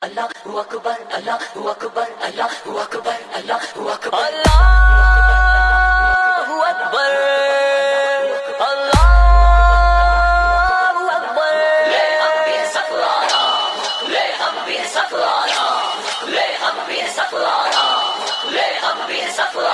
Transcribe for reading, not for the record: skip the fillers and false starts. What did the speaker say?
अल्लाहु अकबर अल्लाहु अकबर अल्लाहु अकबर अल्लाहु अकबर अल्लाहु अकबर अल्लाहु अकबर। ले हम भी सफलाना, ले हम भी सफलाना, ले हम भी सफलाना, ले हम भी सफलाना।